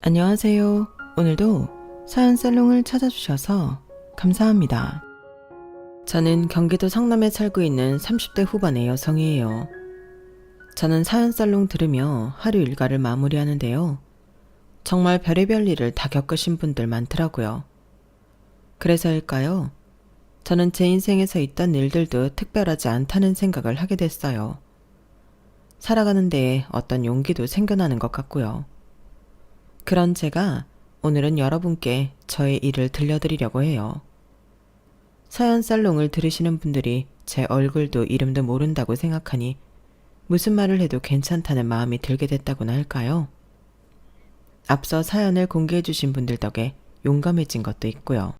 안녕하세요. 오늘도 사연 살롱을 찾아주셔서 감사합니다. 저는 경기도 성남에 살고 있는 30대 후반의 여성이에요. 저는 사연 살롱 들으며 하루 일과를 마무리하는데요. 정말 별의별 일을 다 겪으신 분들 많더라고요. 그래서일까요? 저는 제 인생에서 있던 일들도 특별하지 않다는 생각을 하게 됐어요. 살아가는 데에 어떤 용기도 생겨나는 것 같고요. 그런 제가 오늘은 여러분께 저의 일을 들려드리려고 해요. 사연 살롱을 들으시는 분들이 제 얼굴도 이름도 모른다고 생각하니 무슨 말을 해도 괜찮다는 마음이 들게 됐다고나 할까요? 앞서 사연을 공개해 주신 분들 덕에 용감해진 것도 있고요.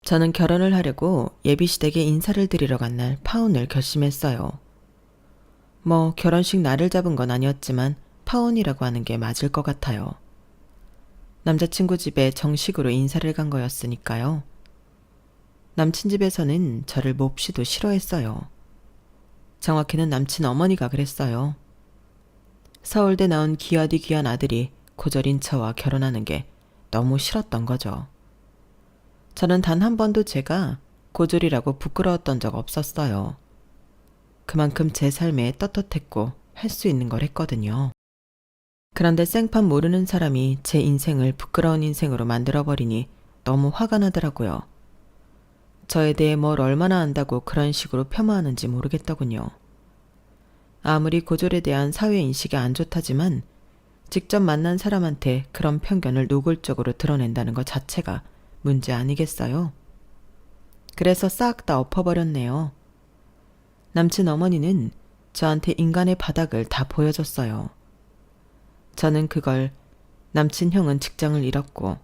저는 결혼을 하려고 예비시댁에 인사를 드리러 간 날 파혼을 결심했어요. 결혼식 날을 잡은 건 아니었지만 파혼이라고 하는 게 맞을 것 같아요. 남자친구 집에 정식으로 인사를 간 거였으니까요. 남친 집에서는 저를 몹시도 싫어했어요. 정확히는 남친 어머니가 그랬어요. 서울대 나온 귀하디 귀한 아들이 고졸인 저와 결혼하는 게 너무 싫었던 거죠. 저는 단 한 번도 제가 고졸이라고 부끄러웠던 적 없었어요. 그만큼 제 삶에 떳떳했고 할 수 있는 걸 했거든요. 그런데 생판 모르는 사람이 제 인생을 부끄러운 인생으로 만들어버리니 너무 화가 나더라고요. 저에 대해 뭘 얼마나 안다고 그런 식으로 폄하하는지 모르겠더군요. 아무리 고졸에 대한 사회인식이 안 좋다지만 직접 만난 사람한테 그런 편견을 노골적으로 드러낸다는 것 자체가 문제 아니겠어요? 그래서 싹 다 엎어버렸네요. 남친 어머니는 저한테 인간의 바닥을 다 보여줬어요. 저는 그걸 남친 형은 직장을 잃었고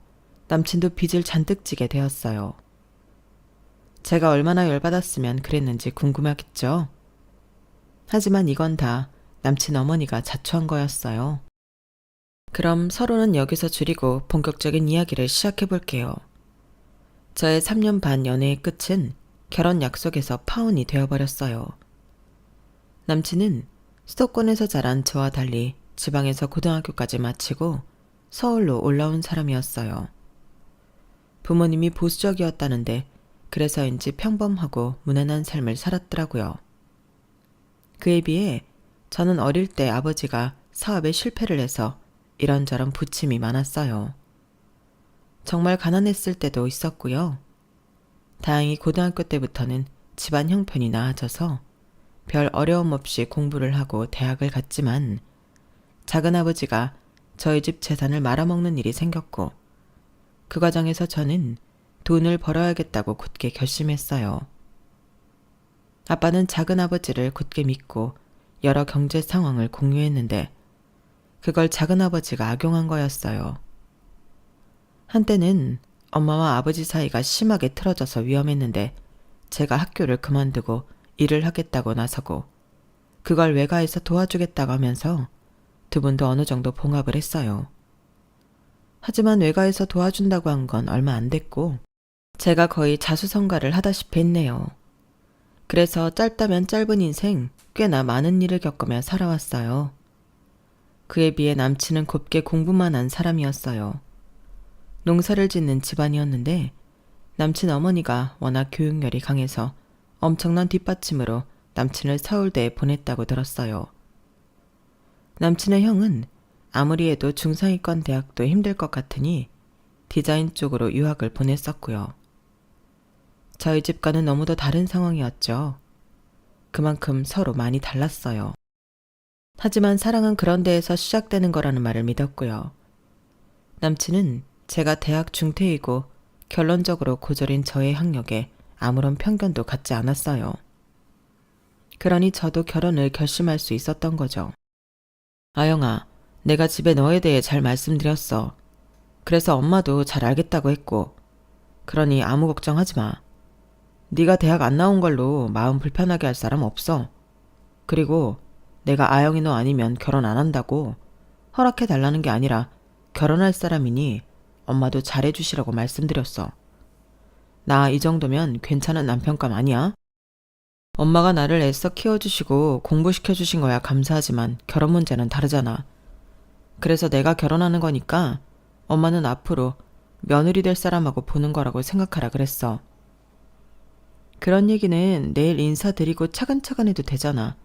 남친도 빚을 잔뜩 지게 되었어요. 제가 얼마나 열받았으면 그랬는지 궁금하겠죠? 하지만 이건 다 남친 어머니가 자초한 거였어요. 그럼 서로는 여기서 줄이고 본격적인 이야기를 시작해 볼게요. 저의 3년 반 연애의 끝은 결혼 약속에서 파혼이 되어버렸어요. 남친은 수도권에서 자란 저와 달리 지방에서 고등학교까지 마치고 서울로 올라온 사람이었어요. 부모님이 보수적이었다는데 그래서인지 평범하고 무난한 삶을 살았더라고요. 그에 비해 저는 어릴 때 아버지가 사업에 실패를 해서 이런저런 부침이 많았어요. 정말 가난했을 때도 있었고요. 다행히 고등학교 때부터는 집안 형편이 나아져서 별 어려움 없이 공부를 하고 대학을 갔지만 작은아버지가 저희 집 재산을 말아먹는 일이 생겼고 그 과정에서 저는 돈을 벌어야겠다고 굳게 결심했어요. 아빠는 작은아버지를 굳게 믿고 여러 경제 상황을 공유했는데 그걸 작은아버지가 악용한 거였어요. 한때는 엄마와 아버지 사이가 심하게 틀어져서 위험했는데 제가 학교를 그만두고 일을 하겠다고 나서고 그걸 외가에서 도와주겠다고 하면서 두 분도 어느 정도 봉합을 했어요. 하지만 외가에서 도와준다고 한 건 얼마 안 됐고 제가 거의 자수성가를 하다시피 했네요. 그래서 짧다면 짧은 인생 꽤나 많은 일을 겪으며 살아왔어요. 그에 비해 남친은 곱게 공부만 한 사람이었어요. 농사를 짓는 집안이었는데 남친 어머니가 워낙 교육열이 강해서 엄청난 뒷받침으로 남친을 서울대에 보냈다고 들었어요. 남친의 형은 아무리 해도 중상위권 대학도 힘들 것 같으니 디자인 쪽으로 유학을 보냈었고요. 저희 집과는 너무도 다른 상황이었죠. 그만큼 서로 많이 달랐어요. 하지만 사랑은 그런 데에서 시작되는 거라는 말을 믿었고요. 남친은 제가 대학 중퇴이고 결론적으로 고졸인 저의 학력에 아무런 편견도 갖지 않았어요. 그러니 저도 결혼을 결심할 수 있었던 거죠. 아영아, 내가 집에 너에 대해 잘 말씀드렸어. 그래서 엄마도 잘 알겠다고 했고, 그러니 아무 걱정하지 마. 네가 대학 안 나온 걸로 마음 불편하게 할 사람 없어. 그리고 내가 아영이 너 아니면 결혼 안 한다고 허락해 달라는 게 아니라 결혼할 사람이니 엄마도 잘해주시라고 말씀드렸어. 나 이 정도면 괜찮은 남편감 아니야? 엄마가 나를 애써 키워주시고 공부시켜주신 거야 감사하지만 결혼 문제는 다르잖아. 그래서 내가 결혼하는 거니까 엄마는 앞으로 며느리 될 사람하고 보는 거라고 생각하라 그랬어. 그런 얘기는 내일 인사드리고 차근차근 해도 되잖아.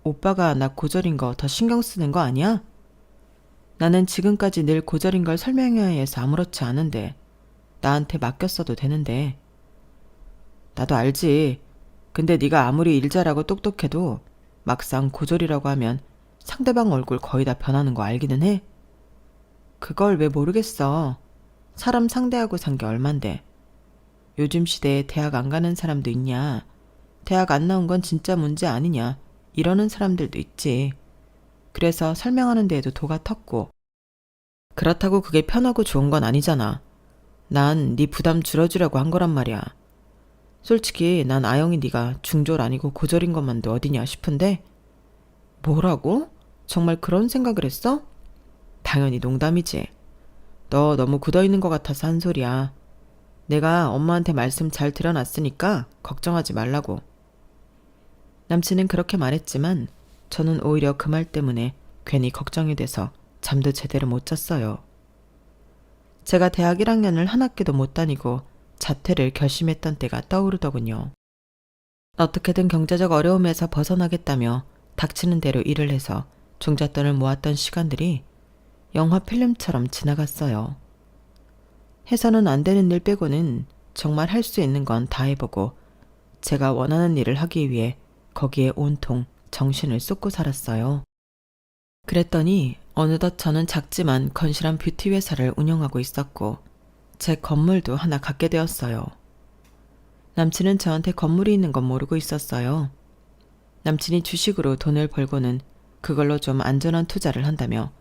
오빠가 나 고절인 거 더 신경 쓰는 거 아니야? 나는 지금까지 늘 고절인 걸 설명해야 해서 아무렇지 않은데 나한테 맡겼어도 되는데. 나도 알지. 근데 네가 아무리 일 잘하고 똑똑해도 막상 고졸이라고 하면 상대방 얼굴 거의 다 변하는 거 알기는 해. 그걸 왜 모르겠어. 사람 상대하고 산 게 얼만데. 요즘 시대에 대학 안 가는 사람도 있냐. 대학 안 나온 건 진짜 문제 아니냐. 이러는 사람들도 있지. 그래서 설명하는 데에도 도가 텄고. 그렇다고 그게 편하고 좋은 건 아니잖아. 난 네 부담 줄여주려고 한 거란 말이야. 솔직히 난 아영이 네가 중졸 아니고 고졸인 것만도 어디냐 싶은데. 뭐라고? 정말 그런 생각을 했어? 당연히 농담이지. 너 너무 굳어있는 것 같아서 한 소리야. 내가 엄마한테 말씀 잘 드려놨으니까 걱정하지 말라고. 남친은 그렇게 말했지만 저는 오히려 그 말 때문에 괜히 걱정이 돼서 잠도 제대로 못 잤어요. 제가 대학 1학년을 한 학기도 못 다니고 자퇴를 결심했던 때가 떠오르더군요. 어떻게든 경제적 어려움에서 벗어나겠다며 닥치는 대로 일을 해서 종잣돈을 모았던 시간들이 영화 필름처럼 지나갔어요. 해서는 안 되는 일 빼고는 정말 할 수 있는 건 다 해보고 제가 원하는 일을 하기 위해 거기에 온통 정신을 쏟고 살았어요. 그랬더니 어느덧 저는 작지만 건실한 뷰티 회사를 운영하고 있었고 제 건물도 하나 갖게 되었어요. 남친은 저한테 건물이 있는 건 모르고 있었어요. 남친이 주식으로 돈을 벌고는 그걸로 좀 안전한 투자를 한다며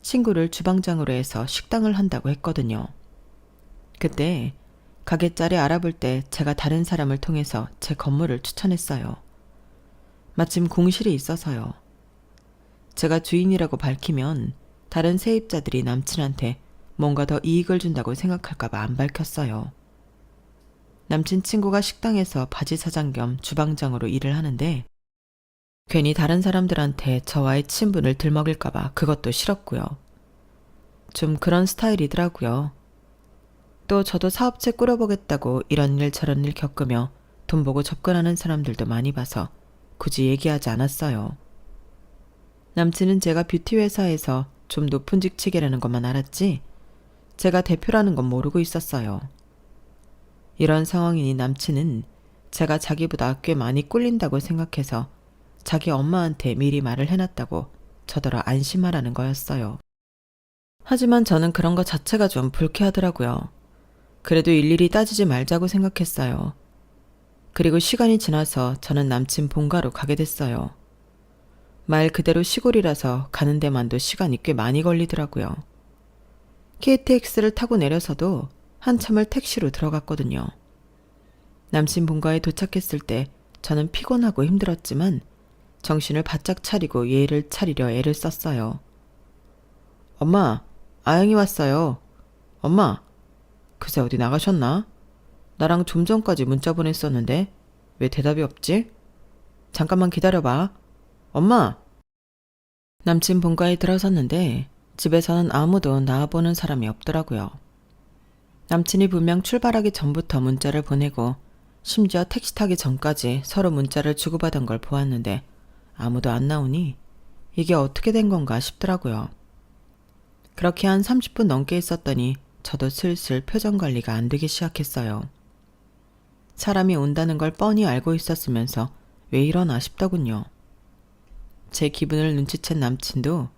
친구를 주방장으로 해서 식당을 한다고 했거든요. 그때 가게자리 알아볼 때 제가 다른 사람을 통해서 제 건물을 추천했어요. 마침 공실이 있어서요. 제가 주인이라고 밝히면 다른 세입자들이 남친한테 뭔가 더 이익을 준다고 생각할까봐 안 밝혔어요. 남친 친구가 식당에서 바지 사장 겸 주방장으로 일을 하는데 괜히 다른 사람들한테 저와의 친분을 들먹일까봐 그것도 싫었고요. 좀 그런 스타일이더라고요. 또 저도 사업체 꾸려보겠다고 이런 일 저런 일 겪으며 돈 보고 접근하는 사람들도 많이 봐서 굳이 얘기하지 않았어요. 남친은 제가 뷰티 회사에서 좀 높은 직책이라는 것만 알았지 제가 대표라는 건 모르고 있었어요. 이런 상황이니 남친은 제가 자기보다 꽤 많이 꿀린다고 생각해서 자기 엄마한테 미리 말을 해놨다고 저더러 안심하라는 거였어요. 하지만 저는 그런 거 자체가 좀 불쾌하더라고요. 그래도 일일이 따지지 말자고 생각했어요. 그리고 시간이 지나서 저는 남친 본가로 가게 됐어요. 말 그대로 시골이라서 가는 데만도 시간이 꽤 많이 걸리더라고요. KTX를 타고 내려서도 한참을 택시로 들어갔거든요. 남친 본가에 도착했을 때 저는 피곤하고 힘들었지만 정신을 바짝 차리고 예의를 차리려 애를 썼어요. 엄마, 아영이 왔어요. 엄마, 그새 어디 나가셨나? 나랑 좀 전까지 문자 보냈었는데 왜 대답이 없지? 잠깐만 기다려봐. 엄마! 남친 본가에 들어섰는데 집에서는 아무도 나와보는 사람이 없더라고요. 남친이 분명 출발하기 전부터 문자를 보내고 심지어 택시 타기 전까지 서로 문자를 주고받은 걸 보았는데 아무도 안 나오니 이게 어떻게 된 건가 싶더라고요. 그렇게 한 30분 넘게 있었더니 저도 슬슬 표정 관리가 안 되기 시작했어요. 사람이 온다는 걸 뻔히 알고 있었으면서 왜 이러나 싶더군요. 제 기분을 눈치챈 남친도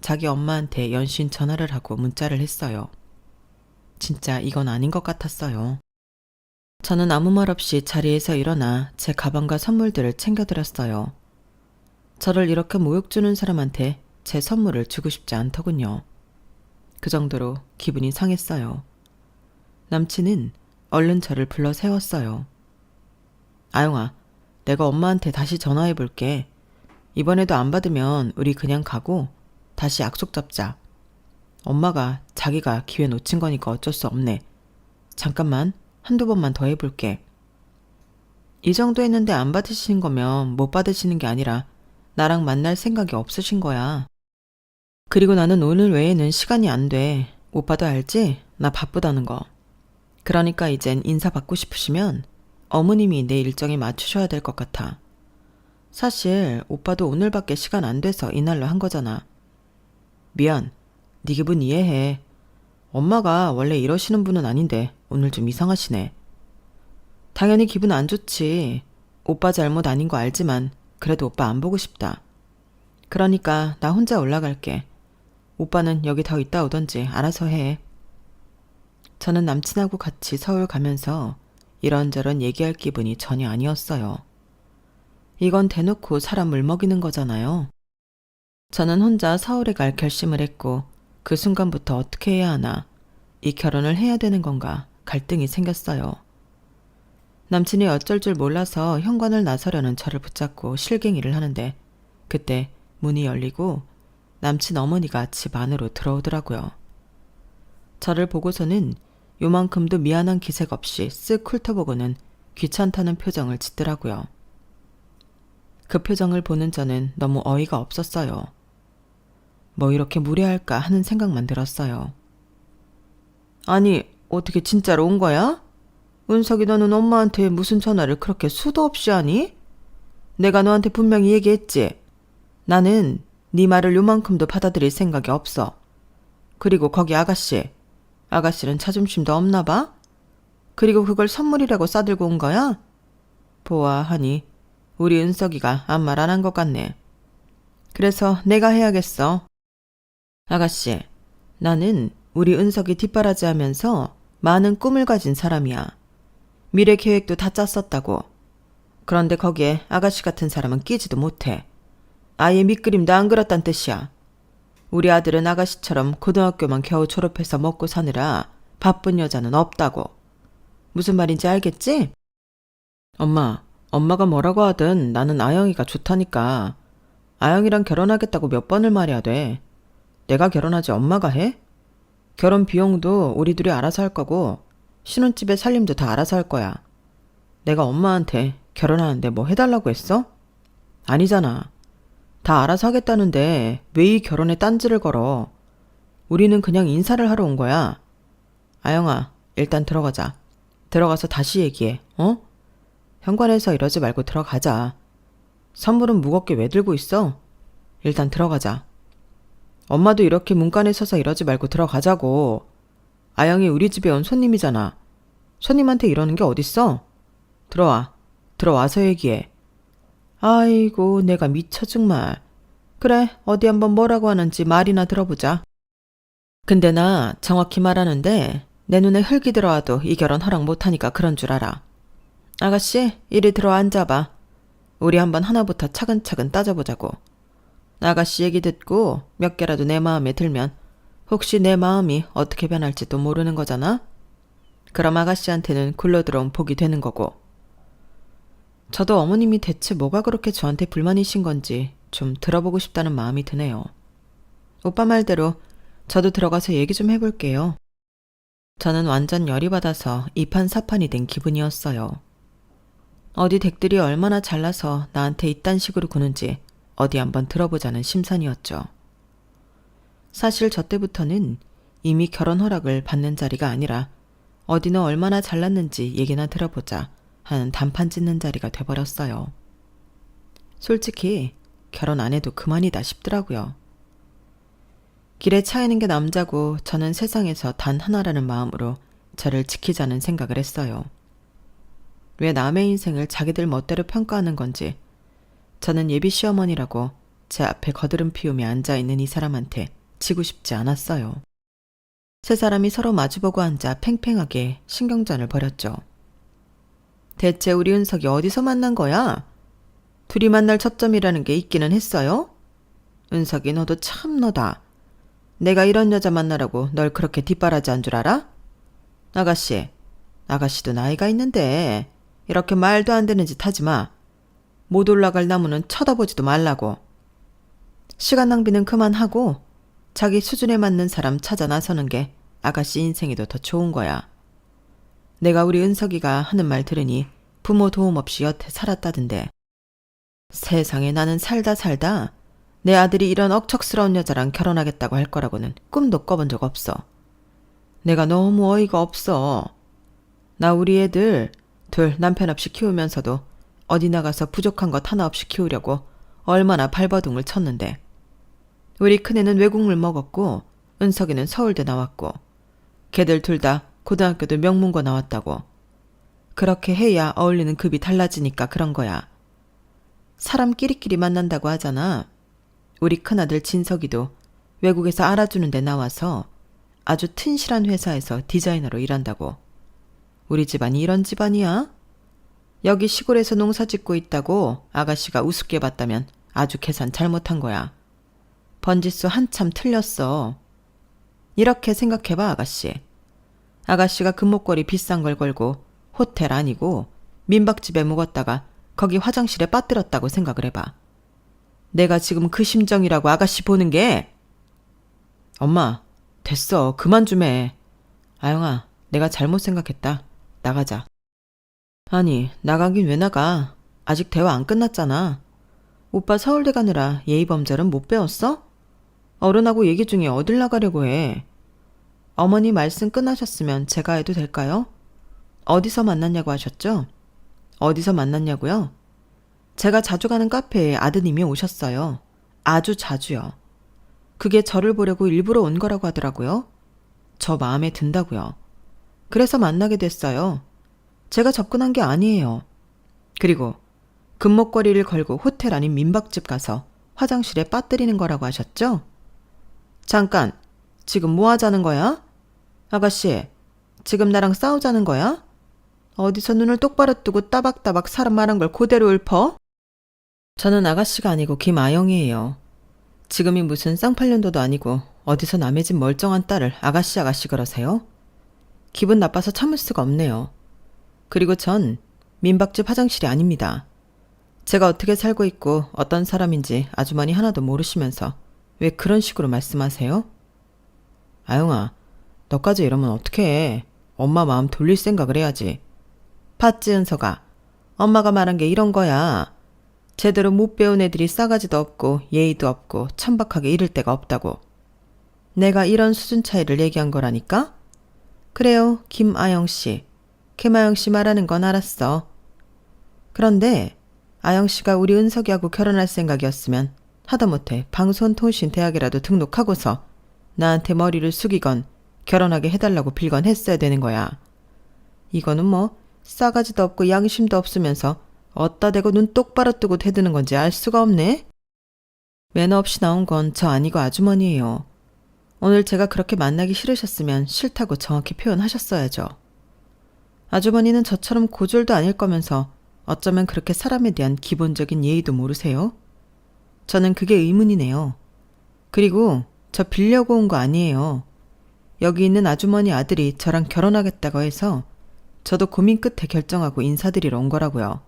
자기 엄마한테 연신 전화를 하고 문자를 했어요. 진짜 이건 아닌 것 같았어요. 저는 아무 말 없이 자리에서 일어나 제 가방과 선물들을 챙겨드렸어요. 저를 이렇게 모욕 주는 사람한테 제 선물을 주고 싶지 않더군요. 그 정도로 기분이 상했어요. 남친은 얼른 저를 불러 세웠어요. 아영아, 내가 엄마한테 다시 전화해볼게. 이번에도 안 받으면 우리 그냥 가고 다시 약속 잡자. 엄마가 자기가 기회 놓친 거니까 어쩔 수 없네. 잠깐만 한두 번만 더 해볼게. 이 정도 했는데 안 받으시는 거면 못 받으시는 게 아니라 나랑 만날 생각이 없으신 거야. 그리고 나는 오늘 외에는 시간이 안 돼. 오빠도 알지? 나 바쁘다는 거. 그러니까 이젠 인사 받고 싶으시면 어머님이 내 일정에 맞추셔야 될 것 같아. 사실 오빠도 오늘밖에 시간 안 돼서 이날로 한 거잖아. 미안. 네 기분 이해해. 엄마가 원래 이러시는 분은 아닌데 오늘 좀 이상하시네. 당연히 기분 안 좋지. 오빠 잘못 아닌 거 알지만 그래도 오빠 안 보고 싶다. 그러니까 나 혼자 올라갈게. 오빠는 여기 더 있다 오던지 알아서 해. 저는 남친하고 같이 서울 가면서 이런저런 얘기할 기분이 전혀 아니었어요. 이건 대놓고 사람 물먹이는 거잖아요. 저는 혼자 서울에 갈 결심을 했고 그 순간부터 어떻게 해야 하나, 이 결혼을 해야 되는 건가 갈등이 생겼어요. 남친이 어쩔 줄 몰라서 현관을 나서려는 저를 붙잡고 실갱이를 하는데 그때 문이 열리고 남친 어머니가 집 안으로 들어오더라고요. 저를 보고서는 요만큼도 미안한 기색 없이 쓱 훑어보고는 귀찮다는 표정을 짓더라고요. 그 표정을 보는 저는 너무 어이가 없었어요. 뭐 이렇게 무례할까 하는 생각만 들었어요. 아니, 어떻게 진짜로 온 거야? 은석이 너는 엄마한테 무슨 전화를 그렇게 수도 없이 하니? 내가 너한테 분명히 얘기했지. 나는 네 말을 요만큼도 받아들일 생각이 없어. 그리고 거기 아가씨는 자존심도 없나 봐? 그리고 그걸 선물이라고 싸들고 온 거야? 보아하니 우리 은석이가 아무 말 안 한 것 같네. 그래서 내가 해야겠어. 아가씨, 나는 우리 은석이 뒷바라지하면서 많은 꿈을 가진 사람이야. 미래 계획도 다 짰었다고. 그런데 거기에 아가씨 같은 사람은 끼지도 못해. 아예 밑그림도 안 그렸단 뜻이야. 우리 아들은 아가씨처럼 고등학교만 겨우 졸업해서 먹고 사느라 바쁜 여자는 없다고. 무슨 말인지 알겠지? 엄마가 뭐라고 하든 나는 아영이가 좋다니까. 아영이랑 결혼하겠다고 몇 번을 말해야 돼. 내가 결혼하지 엄마가 해? 결혼 비용도 우리 둘이 알아서 할 거고 신혼집에 살림도 다 알아서 할 거야. 내가 엄마한테 결혼하는데 뭐 해달라고 했어? 아니잖아. 다 알아서 하겠다는데 왜 이 결혼에 딴지를 걸어. 우리는 그냥 인사를 하러 온 거야. 아영아, 일단 들어가자. 들어가서 다시 얘기해, 어? 현관에서 이러지 말고 들어가자. 선물은 무겁게 왜 들고 있어? 일단 들어가자. 엄마도 이렇게 문간에 서서 이러지 말고 들어가자고. 아영이 우리 집에 온 손님이잖아. 손님한테 이러는 게 어딨어? 들어와. 들어와서 얘기해. 아이고, 내가 미쳐 정말. 그래, 어디 한번 뭐라고 하는지 말이나 들어보자. 근데 나 정확히 말하는데 내 눈에 흙이 들어와도 이 결혼 허락 못하니까 그런 줄 알아. 아가씨, 이리 들어와 앉아봐. 우리 한번 하나부터 차근차근 따져보자고. 아가씨 얘기 듣고 몇 개라도 내 마음에 들면 혹시 내 마음이 어떻게 변할지도 모르는 거잖아? 그럼 아가씨한테는 굴러들어온 복이 되는 거고. 저도 어머님이 대체 뭐가 그렇게 저한테 불만이신 건지 좀 들어보고 싶다는 마음이 드네요. 오빠 말대로 저도 들어가서 얘기 좀 해볼게요. 저는 완전 열이 받아서 이판사판이 된 기분이었어요. 어디 댁들이 얼마나 잘나서 나한테 이딴 식으로 구는지 어디 한번 들어보자는 심산이었죠. 사실 저 때부터는 이미 결혼 허락을 받는 자리가 아니라 어디는 얼마나 잘났는지 얘기나 들어보자 하는 단판 짓는 자리가 돼버렸어요. 솔직히 결혼 안 해도 그만이다 싶더라고요. 길에 차이는 게 남자고 저는 세상에서 단 하나라는 마음으로 저를 지키자는 생각을 했어요. 왜 남의 인생을 자기들 멋대로 평가하는 건지 저는 예비 시어머니라고 제 앞에 거드름 피우며 앉아있는 이 사람한테 지고 싶지 않았어요. 세 사람이 서로 마주보고 앉아 팽팽하게 신경전을 벌였죠. 대체 우리 은석이 어디서 만난 거야? 둘이 만날 접점이라는 게 있기는 했어요? 은석이 너도 참 너다. 내가 이런 여자 만나라고 널 그렇게 뒷바라지한 줄 알아? 아가씨도 나이가 있는데 이렇게 말도 안 되는 짓 하지 마. 못 올라갈 나무는 쳐다보지도 말라고. 시간 낭비는 그만하고 자기 수준에 맞는 사람 찾아 나서는 게 아가씨 인생에도 더 좋은 거야. 내가 우리 은석이가 하는 말 들으니 부모 도움 없이 여태 살았다던데. 세상에 나는 내 아들이 이런 억척스러운 여자랑 결혼하겠다고 할 거라고는 꿈도 꿔본 적 없어. 내가 너무 어이가 없어. 나 우리 애들 둘 남편 없이 키우면서도 어디 나가서 부족한 것 하나 없이 키우려고 얼마나 발버둥을 쳤는데. 우리 큰애는 외국물 먹었고 은석이는 서울대 나왔고 걔들 둘 다 고등학교도 명문고 나왔다고. 그렇게 해야 어울리는 급이 달라지니까 그런 거야. 사람끼리끼리 만난다고 하잖아. 우리 큰아들 진석이도 외국에서 알아주는 데 나와서 아주 튼실한 회사에서 디자이너로 일한다고. 우리 집안이 이런 집안이야? 여기 시골에서 농사 짓고 있다고 아가씨가 우습게 봤다면 아주 계산 잘못한 거야. 번지수 한참 틀렸어. 이렇게 생각해봐, 아가씨. 아가씨가 금목걸이 비싼 걸 걸고 호텔 아니고 민박집에 묵었다가 거기 화장실에 빠뜨렸다고 생각을 해봐. 내가 지금 그 심정이라고 아가씨 보는 게. 엄마, 됐어. 그만 좀 해. 아영아, 내가 잘못 생각했다. 나가자. 아니, 나가긴 왜 나가? 아직 대화 안 끝났잖아. 오빠 서울대 가느라 예의범절은 못 배웠어? 어른하고 얘기 중에 어딜 나가려고 해. 어머니 말씀 끝나셨으면 제가 해도 될까요? 어디서 만났냐고 하셨죠? 어디서 만났냐고요? 제가 자주 가는 카페에 아드님이 오셨어요. 아주 자주요. 그게 저를 보려고 일부러 온 거라고 하더라고요. 저 마음에 든다고요. 그래서 만나게 됐어요. 제가 접근한 게 아니에요. 그리고 금목걸이를 걸고 호텔 아닌 민박집 가서 화장실에 빠뜨리는 거라고 하셨죠? 잠깐, 지금 뭐 하자는 거야? 아가씨, 지금 나랑 싸우자는 거야? 어디서 눈을 똑바로 뜨고 따박따박 사람 말한 걸 그대로 읊어? 저는 아가씨가 아니고 김아영이에요. 지금이 무슨 쌍팔년도도 아니고 어디서 남의 집 멀쩡한 딸을 아가씨 그러세요? 기분 나빠서 참을 수가 없네요. 그리고 전 민박집 화장실이 아닙니다. 제가 어떻게 살고 있고 어떤 사람인지 아주머니 하나도 모르시면서 왜 그런 식으로 말씀하세요? 아영아, 너까지 이러면 어떡해. 엄마 마음 돌릴 생각을 해야지. 팥지 은서가, 엄마가 말한 게 이런 거야. 제대로 못 배운 애들이 싸가지도 없고 예의도 없고 천박하게 이를 데가 없다고. 내가 이런 수준 차이를 얘기한 거라니까? 그래요, 김아영씨. 김아영씨 말하는 건 알았어. 그런데 아영씨가 우리 은석이하고 결혼할 생각이었으면 하다못해 방송통신대학이라도 등록하고서 나한테 머리를 숙이건 결혼하게 해달라고 빌건 했어야 되는 거야. 이거는 뭐 싸가지도 없고 양심도 없으면서 어따 대고 눈 똑바로 뜨고 대드는 건지 알 수가 없네. 매너 없이 나온 건 저 아니고 아주머니예요. 오늘 제가 그렇게 만나기 싫으셨으면 싫다고 정확히 표현하셨어야죠. 아주머니는 저처럼 고졸도 아닐 거면서 어쩌면 그렇게 사람에 대한 기본적인 예의도 모르세요? 저는 그게 의문이네요. 그리고 저 빌려고 온 거 아니에요. 여기 있는 아주머니 아들이 저랑 결혼하겠다고 해서 저도 고민 끝에 결정하고 인사드리러 온 거라고요.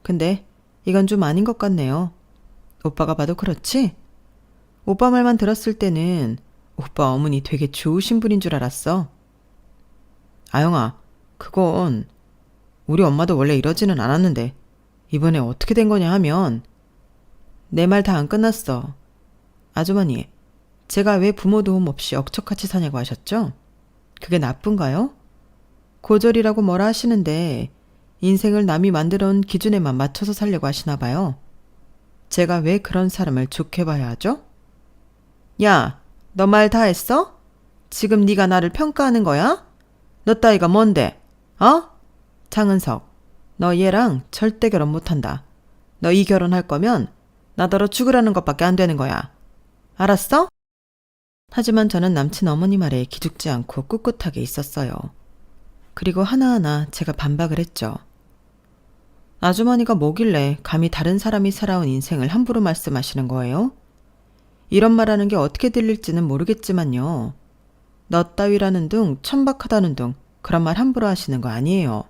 근데 이건 좀 아닌 것 같네요. 오빠가 봐도 그렇지? 오빠 말만 들었을 때는 오빠 어머니 되게 좋으신 분인 줄 알았어. 아영아, 그건 우리 엄마도 원래 이러지는 않았는데 이번에 어떻게 된 거냐 하면 내 말 다 안 끝났어. 아주머니, 제가 왜 부모 도움 없이 억척같이 사냐고 하셨죠? 그게 나쁜가요? 고졸이라고 뭐라 하시는데 인생을 남이 만들어 온 기준에만 맞춰서 살려고 하시나 봐요. 제가 왜 그런 사람을 좋게 봐야 하죠? 야, 너 말 다 했어? 지금 네가 나를 평가하는 거야? 너 따위가 뭔데? 어? 장은석, 너 얘랑 절대 결혼 못한다. 너 이 결혼할 거면 나더러 죽으라는 것밖에 안 되는 거야. 알았어? 하지만 저는 남친 어머니 말에 기죽지 않고 꿋꿋하게 있었어요. 그리고 하나하나 제가 반박을 했죠. 아주머니가 뭐길래 감히 다른 사람이 살아온 인생을 함부로 말씀하시는 거예요? 이런 말하는 게 어떻게 들릴지는 모르겠지만요. 너 따위라는 둥, 천박하다는 둥, 그런 말 함부로 하시는 거 아니에요.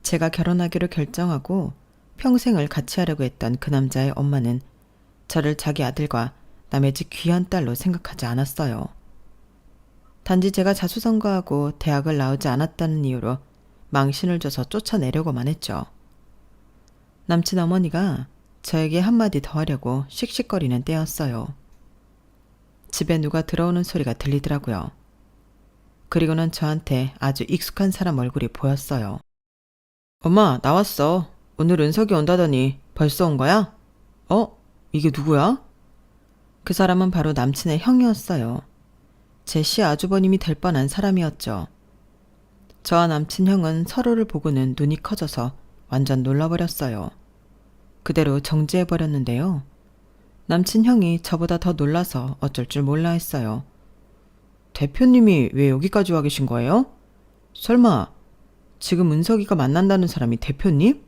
제가 결혼하기로 결정하고 평생을 같이 하려고 했던 그 남자의 엄마는 저를 자기 아들과 남의 집 귀한 딸로 생각하지 않았어요. 단지 제가 자수성가하고 대학을 나오지 않았다는 이유로 망신을 줘서 쫓아내려고만 했죠. 남친 어머니가 저에게 한마디 더 하려고 씩씩거리는 때였어요. 집에 누가 들어오는 소리가 들리더라고요. 그리고는 저한테 아주 익숙한 사람 얼굴이 보였어요. 엄마, 나왔어. 오늘 은석이 온다더니 벌써 온 거야? 이게 누구야? 그 사람은 바로 남친의 형이었어요. 제 시아주버님이 될 뻔한 사람이었죠. 저와 남친 형은 서로를 보고는 눈이 커져서 완전 놀라버렸어요. 그대로 정지해버렸는데요. 남친 형이 저보다 더 놀라서 어쩔 줄 몰라 했어요. 대표님이 왜 여기까지 와 계신 거예요? 설마 지금 은석이가 만난다는 사람이 대표님?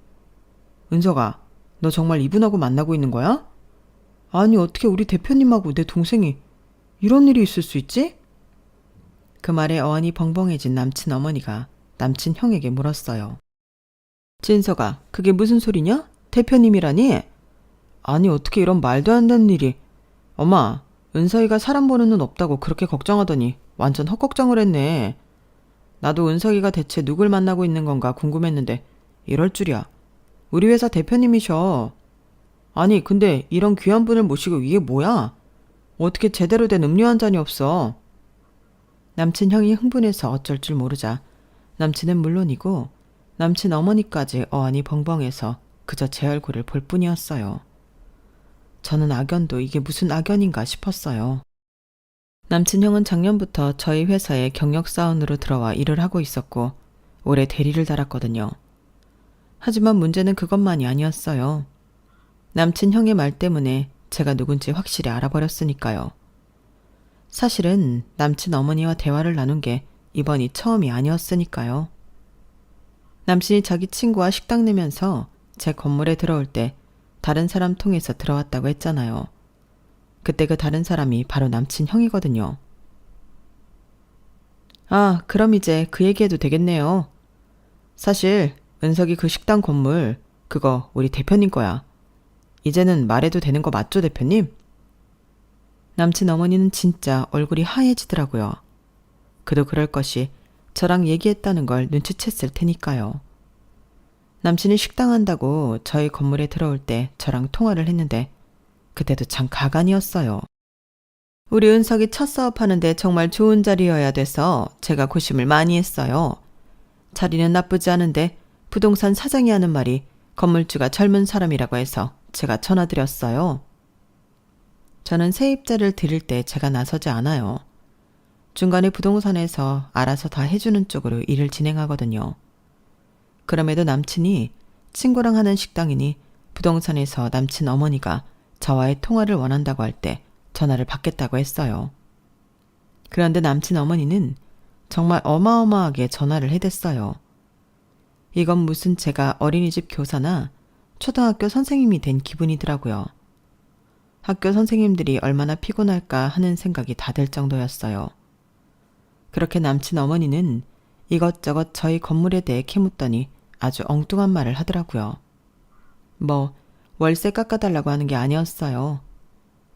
은석아, 너 정말 이분하고 만나고 있는 거야? 아니, 어떻게 우리 대표님하고 내 동생이 이런 일이 있을 수 있지? 그 말에 어안이 벙벙해진 남친 어머니가 남친 형에게 물었어요. 진석아, 그게 무슨 소리냐? 대표님이라니? 아니, 어떻게 이런 말도 안 되는 일이. 엄마, 은석이가 사람 보는 눈 없다고 그렇게 걱정하더니 완전 헛걱정을 했네. 나도 은석이가 대체 누굴 만나고 있는 건가 궁금했는데 이럴 줄이야. 우리 회사 대표님이셔. 아니, 근데 이런 귀한 분을 모시고 이게 뭐야? 어떻게 제대로 된 음료 한 잔이 없어? 남친 형이 흥분해서 어쩔 줄 모르자 남친은 물론이고 남친 어머니까지 어안이 벙벙해서 그저 제 얼굴을 볼 뿐이었어요. 저는 악연도 이게 무슨 악연인가 싶었어요. 남친 형은 작년부터 저희 회사에 경력사원으로 들어와 일을 하고 있었고 올해 대리를 달았거든요. 하지만 문제는 그것만이 아니었어요. 남친 형의 말 때문에 제가 누군지 확실히 알아버렸으니까요. 사실은 남친 어머니와 대화를 나눈 게 이번이 처음이 아니었으니까요. 남친이 자기 친구와 식당 내면서 제 건물에 들어올 때 다른 사람 통해서 들어왔다고 했잖아요. 그때 그 다른 사람이 바로 남친 형이거든요. 아, 그럼 이제 그 얘기해도 되겠네요. 사실 은석이 그 식당 건물 그거 우리 대표님 거야. 이제는 말해도 되는 거 맞죠, 대표님? 남친 어머니는 진짜 얼굴이 하얘지더라고요. 그도 그럴 것이 저랑 얘기했다는 걸 눈치챘을 테니까요. 남친이 식당 한다고 저희 건물에 들어올 때 저랑 통화를 했는데 그때도 참 가관이었어요. 우리 은석이 첫 사업하는데 정말 좋은 자리여야 돼서 제가 고심을 많이 했어요. 자리는 나쁘지 않은데 부동산 사장이 하는 말이 건물주가 젊은 사람이라고 해서 제가 전화드렸어요. 저는 세입자를 드릴 때 제가 나서지 않아요. 중간에 부동산에서 알아서 다 해주는 쪽으로 일을 진행하거든요. 그럼에도 남친이 친구랑 하는 식당이니 부동산에서 남친 어머니가 저와의 통화를 원한다고 할 때 전화를 받겠다고 했어요. 그런데 남친 어머니는 정말 어마어마하게 전화를 해댔어요. 이건 무슨 제가 어린이집 교사나 초등학교 선생님이 된 기분이더라고요. 학교 선생님들이 얼마나 피곤할까 하는 생각이 다 들 정도였어요. 그렇게 남친 어머니는 이것저것 저희 건물에 대해 캐묻더니 아주 엉뚱한 말을 하더라고요. 뭐 월세 깎아달라고 하는 게 아니었어요.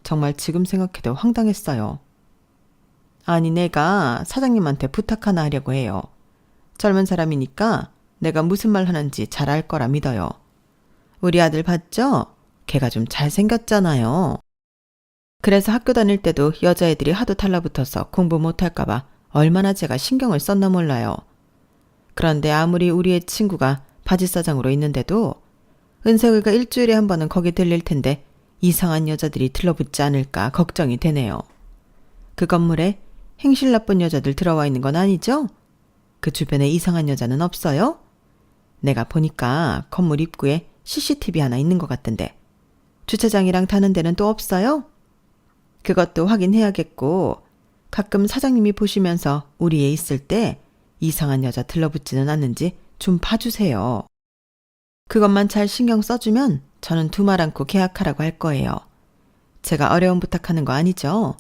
정말 지금 생각해도 황당했어요. 아니, 내가 사장님한테 부탁 하나 하려고 해요. 젊은 사람이니까 내가 무슨 말 하는지 잘 알 거라 믿어요. 우리 아들 봤죠? 걔가 좀 잘생겼잖아요. 그래서 학교 다닐 때도 여자애들이 하도 달라붙어서 공부 못할까 봐 얼마나 제가 신경을 썼나 몰라요. 그런데 아무리 우리의 친구가 바지사장으로 있는데도 은석이가 일주일에 한 번은 거기 들릴 텐데 이상한 여자들이 들러붙지 않을까 걱정이 되네요. 그 건물에 행실 나쁜 여자들 들어와 있는 건 아니죠? 그 주변에 이상한 여자는 없어요? 내가 보니까 건물 입구에 CCTV 하나 있는 것 같던데 주차장이랑 타는 데는 또 없어요? 그것도 확인해야겠고 가끔 사장님이 보시면서 우리 애 있을 때 이상한 여자 들러붙지는 않는지 좀 봐주세요. 그것만 잘 신경 써주면 저는 두 말 않고 계약하라고 할 거예요. 제가 어려운 부탁하는 거 아니죠?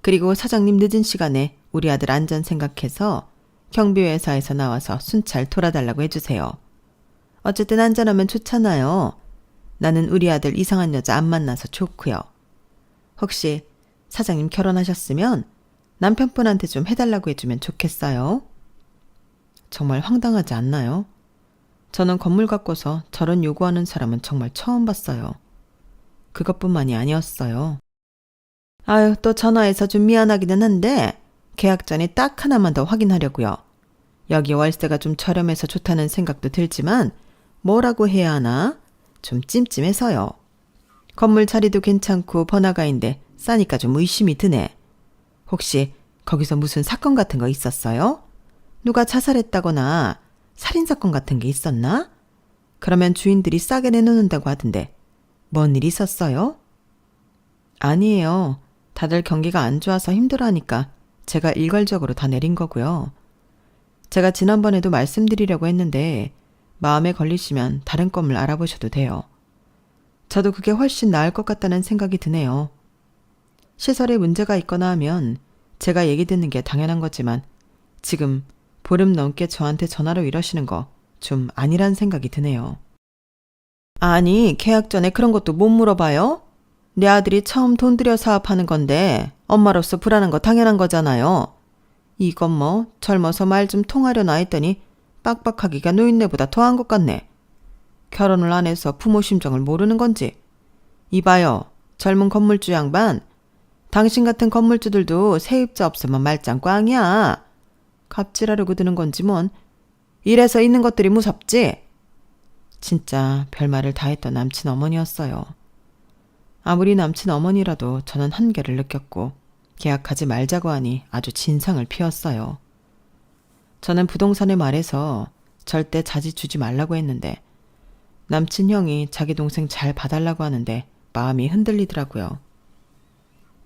그리고 사장님 늦은 시간에 우리 아들 안전 생각해서 경비회사에서 나와서 순찰 돌아달라고 해주세요. 어쨌든 안전하면 좋잖아요. 나는 우리 아들 이상한 여자 안 만나서 좋고요. 혹시 사장님 결혼하셨으면 남편분한테 좀 해달라고 해주면 좋겠어요. 정말 황당하지 않나요? 저는 건물 갖고서 저런 요구하는 사람은 정말 처음 봤어요. 그것뿐만이 아니었어요. 아유, 또 전화해서 좀 미안하기는 한데 계약 전에 딱 하나만 더 확인하려고요. 여기 월세가 좀 저렴해서 좋다는 생각도 들지만 뭐라고 해야 하나? 좀 찜찜해서요. 건물 자리도 괜찮고 번화가인데 싸니까 좀 의심이 드네. 혹시 거기서 무슨 사건 같은 거 있었어요? 누가 자살했다거나 살인사건 같은 게 있었나? 그러면 주인들이 싸게 내놓는다고 하던데 뭔 일 있었어요? 아니에요. 다들 경기가 안 좋아서 힘들어하니까 제가 일괄적으로 다 내린 거고요. 제가 지난번에도 말씀드리려고 했는데 마음에 걸리시면 다른 건물 알아보셔도 돼요. 저도 그게 훨씬 나을 것 같다는 생각이 드네요. 시설에 문제가 있거나 하면 제가 얘기 듣는 게 당연한 거지만 지금 보름 넘게 저한테 전화로 이러시는 거 좀 아니란 생각이 드네요. 아니, 계약 전에 그런 것도 못 물어봐요? 내 아들이 처음 돈 들여 사업하는 건데 엄마로서 불안한 거 당연한 거잖아요. 이건 뭐 젊어서 말 좀 통하려나 했더니 빡빡하기가 노인네보다 더한 것 같네. 결혼을 안 해서 부모 심정을 모르는 건지. 이봐요, 젊은 건물주 양반. 당신 같은 건물주들도 세입자 없으면 말짱 꽝이야. 갑질하려고 드는 건지 뭔. 이래서 있는 것들이 무섭지? 진짜 별말을 다 했던 남친 어머니였어요. 아무리 남친 어머니라도 저는 한계를 느꼈고 계약하지 말자고 하니 아주 진상을 피웠어요. 저는 부동산에 말해서 절대 자지 주지 말라고 했는데 남친 형이 자기 동생 잘 봐달라고 하는데 마음이 흔들리더라고요.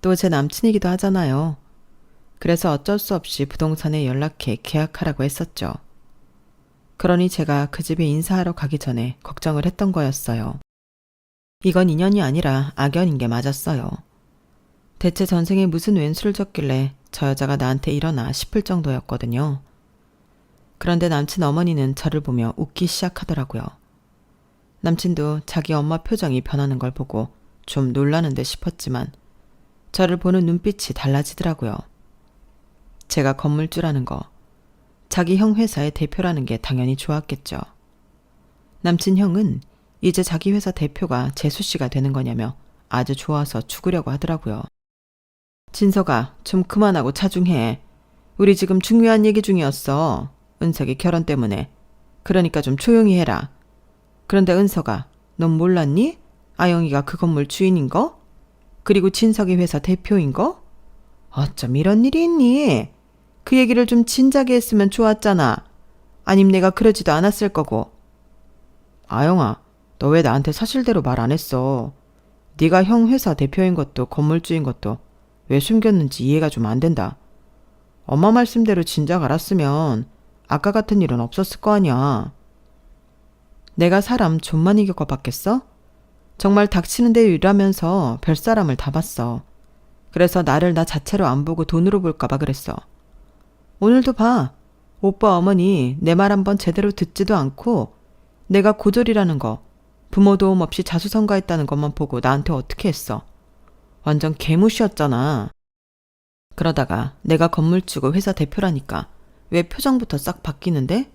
또 제 남친이기도 하잖아요. 그래서 어쩔 수 없이 부동산에 연락해 계약하라고 했었죠. 그러니 제가 그 집에 인사하러 가기 전에 걱정을 했던 거였어요. 이건 인연이 아니라 악연인 게 맞았어요. 대체 전생에 무슨 왼수를 졌길래 저 여자가 나한테 이러나 싶을 정도였거든요. 그런데 남친 어머니는 저를 보며 웃기 시작하더라고요. 남친도 자기 엄마 표정이 변하는 걸 보고 좀 놀라는 듯 싶었지만 저를 보는 눈빛이 달라지더라고요. 제가 건물주라는 거, 자기 형 회사의 대표라는 게 당연히 좋았겠죠. 남친 형은 이제 자기 회사 대표가 재수 씨가 되는 거냐며 아주 좋아서 죽으려고 하더라고요. 진서가 좀 그만하고 차중해. 우리 지금 중요한 얘기 중이었어. 은석이 결혼 때문에. 그러니까 좀 조용히 해라. 그런데 은서가 넌 몰랐니? 아영이가 그 건물 주인인 거? 그리고 진석이 회사 대표인 거? 어쩜 이런 일이 있니? 그 얘기를 좀 진작에 했으면 좋았잖아. 아님 내가 그러지도 않았을 거고. 아영아, 너 왜 나한테 사실대로 말 안 했어? 네가 형 회사 대표인 것도 건물주인 것도 왜 숨겼는지 이해가 좀 안 된다. 엄마 말씀대로 진작 알았으면 아까 같은 일은 없었을 거 아니야. 내가 사람 좀 많이 겪어봤겠어? 정말 닥치는 데 일하면서 별사람을 다 봤어. 그래서 나를 나 자체로 안 보고 돈으로 볼까봐 그랬어. 오늘도 봐. 오빠 어머니 내 말 한번 제대로 듣지도 않고 내가 고졸이라는 거, 부모 도움 없이 자수성가했다는 것만 보고 나한테 어떻게 했어. 완전 개무시였잖아. 그러다가 내가 건물주고 회사 대표라니까 왜 표정부터 싹 바뀌는데?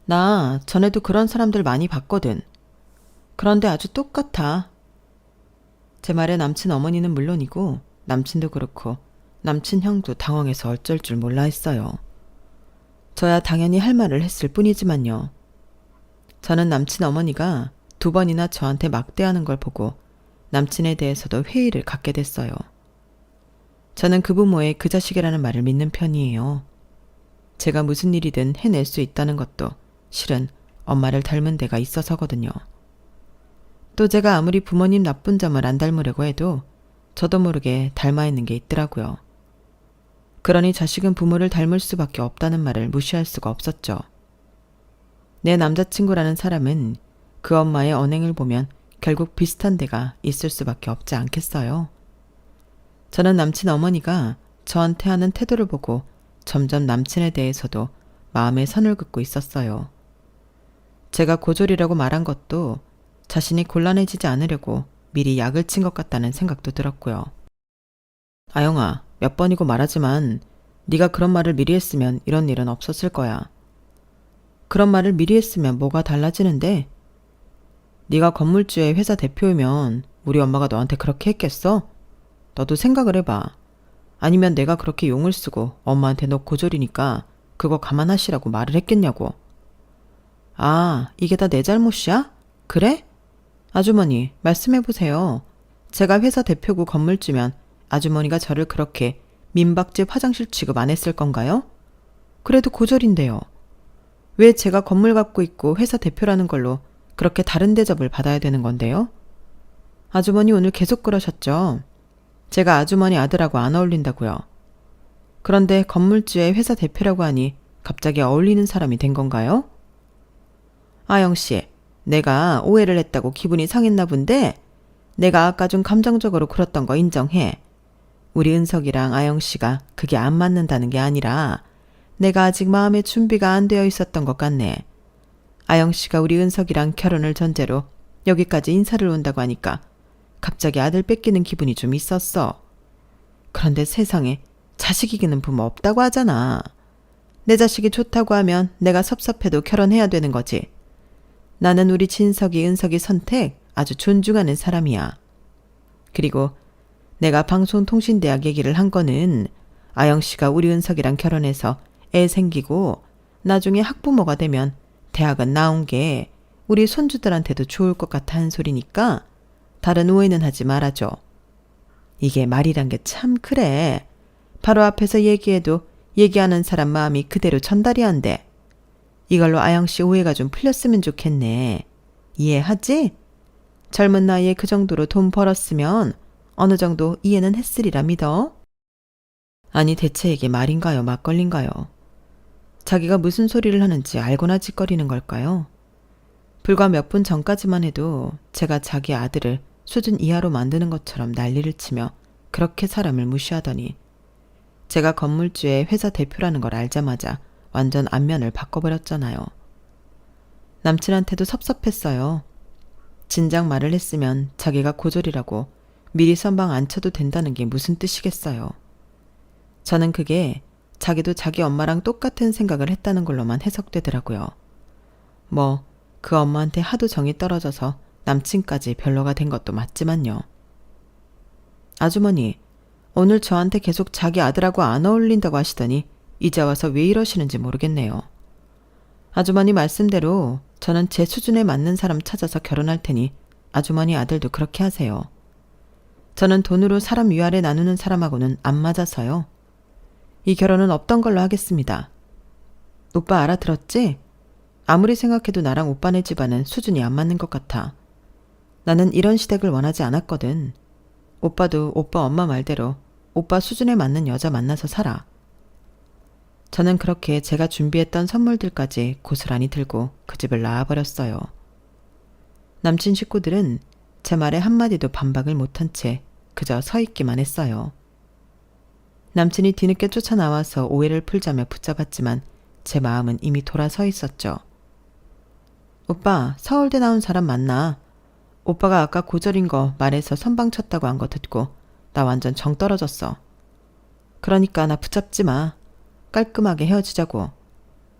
나 전에도 그런 사람들 많이 봤거든. 그런데 아주 똑같아. 제 말에 남친 어머니는 물론이고 남친도 그렇고 남친 형도 당황해서 어쩔 줄 몰라 했어요. 저야 당연히 할 말을 했을 뿐이지만요. 저는 남친 어머니가 2번이나 저한테 막대하는 걸 보고 남친에 대해서도 회의를 갖게 됐어요. 저는 그 부모의 그 자식이라는 말을 믿는 편이에요. 제가 무슨 일이든 해낼 수 있다는 것도 실은 엄마를 닮은 데가 있어서거든요. 또 제가 아무리 부모님 나쁜 점을 안 닮으려고 해도 저도 모르게 닮아 있는 게 있더라고요. 그러니 자식은 부모를 닮을 수밖에 없다는 말을 무시할 수가 없었죠. 내 남자친구라는 사람은 그 엄마의 언행을 보면 결국 비슷한 데가 있을 수밖에 없지 않겠어요. 저는 남친 어머니가 저한테 하는 태도를 보고 점점 남친에 대해서도 마음에 선을 긋고 있었어요. 제가 고졸이라고 말한 것도 자신이 곤란해지지 않으려고 미리 약을 친 것 같다는 생각도 들었고요. 아영아, 몇 번이고 말하지만 네가 그런 말을 미리 했으면 이런 일은 없었을 거야. 그런 말을 미리 했으면 뭐가 달라지는데? 네가 건물주의 회사 대표이면 우리 엄마가 너한테 그렇게 했겠어? 너도 생각을 해봐. 아니면 내가 그렇게 용을 쓰고 엄마한테 너 고졸이니까 그거 감안하시라고 말을 했겠냐고. 아, 이게 다 내 잘못이야? 그래? 아주머니, 말씀해보세요. 제가 회사 대표고 건물주면 아주머니가 저를 그렇게 민박집 화장실 취급 안 했을 건가요? 그래도 고졸인데요. 왜 제가 건물 갖고 있고 회사 대표라는 걸로 그렇게 다른 대접을 받아야 되는 건데요? 아주머니 오늘 계속 그러셨죠? 제가 아주머니 아들하고 안 어울린다고요. 그런데 건물주의 회사 대표라고 하니 갑자기 어울리는 사람이 된 건가요? 아영씨, 내가 오해를 했다고 기분이 상했나 본데 내가 아까 좀 감정적으로 굴었던 거 인정해. 우리 은석이랑 아영씨가 그게 안 맞는다는 게 아니라 내가 아직 마음의 준비가 안 되어 있었던 것 같네. 아영씨가 우리 은석이랑 결혼을 전제로 여기까지 인사를 온다고 하니까 갑자기 아들 뺏기는 기분이 좀 있었어. 그런데 세상에 자식이기는 부모 없다고 하잖아. 내 자식이 좋다고 하면 내가 섭섭해도 결혼해야 되는 거지. 나는 우리 진석이, 은석이 선택 아주 존중하는 사람이야. 그리고 내가 방송통신대학 얘기를 한 거는 아영씨가 우리 은석이랑 결혼해서 애 생기고 나중에 학부모가 되면 대학은 나온 게 우리 손주들한테도 좋을 것 같아 한 소리니까 다른 오해는 하지 말아줘. 이게 말이란 게 참 그래. 바로 앞에서 얘기해도 얘기하는 사람 마음이 그대로 전달이 안 돼. 이걸로 아영씨 오해가 좀 풀렸으면 좋겠네. 이해하지? 젊은 나이에 그 정도로 돈 벌었으면 어느 정도 이해는 했으리라 믿어. 아니 대체 이게 말인가요? 막걸리인가요? 자기가 무슨 소리를 하는지 알고나 짓거리는 걸까요? 불과 몇 분 전까지만 해도 제가 자기 아들을 수준 이하로 만드는 것처럼 난리를 치며 그렇게 사람을 무시하더니 제가 건물주의 회사 대표라는 걸 알자마자 완전 안면을 바꿔버렸잖아요. 남친한테도 섭섭했어요. 진작 말을 했으면 자기가 고졸이라고 미리 선방 안 쳐도 된다는 게 무슨 뜻이겠어요. 저는 그게 자기도 자기 엄마랑 똑같은 생각을 했다는 걸로만 해석되더라고요. 뭐 그 엄마한테 하도 정이 떨어져서 남친까지 별로가 된 것도 맞지만요. 아주머니, 오늘 저한테 계속 자기 아들하고 안 어울린다고 하시더니 이제 와서 왜 이러시는지 모르겠네요. 아주머니 말씀대로 저는 제 수준에 맞는 사람 찾아서 결혼할 테니 아주머니 아들도 그렇게 하세요. 저는 돈으로 사람 위아래 나누는 사람하고는 안 맞아서요. 이 결혼은 없던 걸로 하겠습니다. 오빠 알아들었지? 아무리 생각해도 나랑 오빠네 집안은 수준이 안 맞는 것 같아. 나는 이런 시댁을 원하지 않았거든. 오빠도 오빠 엄마 말대로 오빠 수준에 맞는 여자 만나서 살아. 저는 그렇게 제가 준비했던 선물들까지 고스란히 들고 그 집을 나와버렸어요. 남친 식구들은 제 말에 한마디도 반박을 못한 채 그저 서 있기만 했어요. 남친이 뒤늦게 쫓아나와서 오해를 풀자며 붙잡았지만 제 마음은 이미 돌아서 있었죠. 오빠, 서울대 나온 사람 맞나? 오빠가 아까 고졸인 거 말해서 선방 쳤다고 한 거 듣고 나 완전 정 떨어졌어. 그러니까 나 붙잡지 마. 깔끔하게 헤어지자고.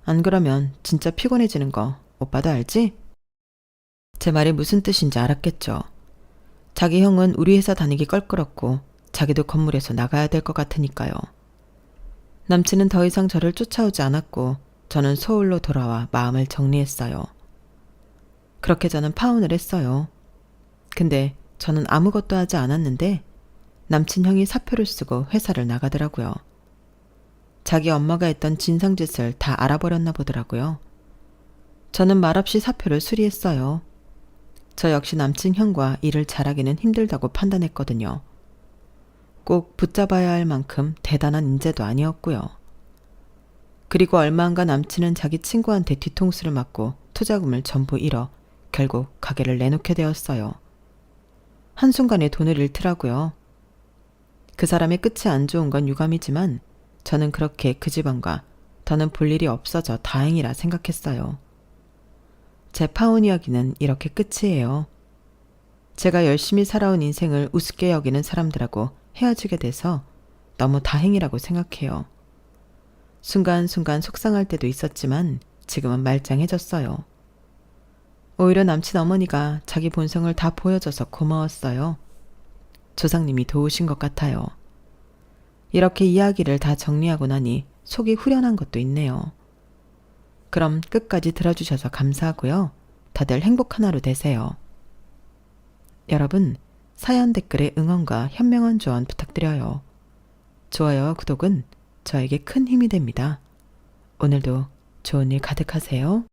안 그러면 진짜 피곤해지는 거 오빠도 알지? 제 말이 무슨 뜻인지 알았겠죠. 자기 형은 우리 회사 다니기 껄끄럽고 자기도 건물에서 나가야 될 것 같으니까요. 남친은 더 이상 저를 쫓아오지 않았고 저는 서울로 돌아와 마음을 정리했어요. 그렇게 저는 파혼을 했어요. 근데 저는 아무것도 하지 않았는데 남친 형이 사표를 쓰고 회사를 나가더라고요. 자기 엄마가 했던 진상짓을 다 알아버렸나 보더라고요. 저는 말없이 사표를 수리했어요. 저 역시 남친 형과 일을 잘하기는 힘들다고 판단했거든요. 꼭 붙잡아야 할 만큼 대단한 인재도 아니었고요. 그리고 얼마 안가 남친은 자기 친구한테 뒤통수를 맞고 투자금을 전부 잃어 결국 가게를 내놓게 되었어요. 한순간에 돈을 잃더라고요. 그 사람의 끝이 안 좋은 건 유감이지만 저는 그렇게 그 집안과 더는 볼 일이 없어져 다행이라 생각했어요. 제 파혼 이야기는 이렇게 끝이에요. 제가 열심히 살아온 인생을 우습게 여기는 사람들하고 헤어지게 돼서 너무 다행이라고 생각해요. 순간순간 속상할 때도 있었지만 지금은 말짱해졌어요. 오히려 남친 어머니가 자기 본성을 다 보여줘서 고마웠어요. 조상님이 도우신 것 같아요. 이렇게 이야기를 다 정리하고 나니 속이 후련한 것도 있네요. 그럼 끝까지 들어주셔서 감사하고요. 다들 행복한 하루 되세요. 여러분, 사연 댓글에 응원과 현명한 조언 부탁드려요. 좋아요와 구독은 저에게 큰 힘이 됩니다. 오늘도 좋은 일 가득하세요.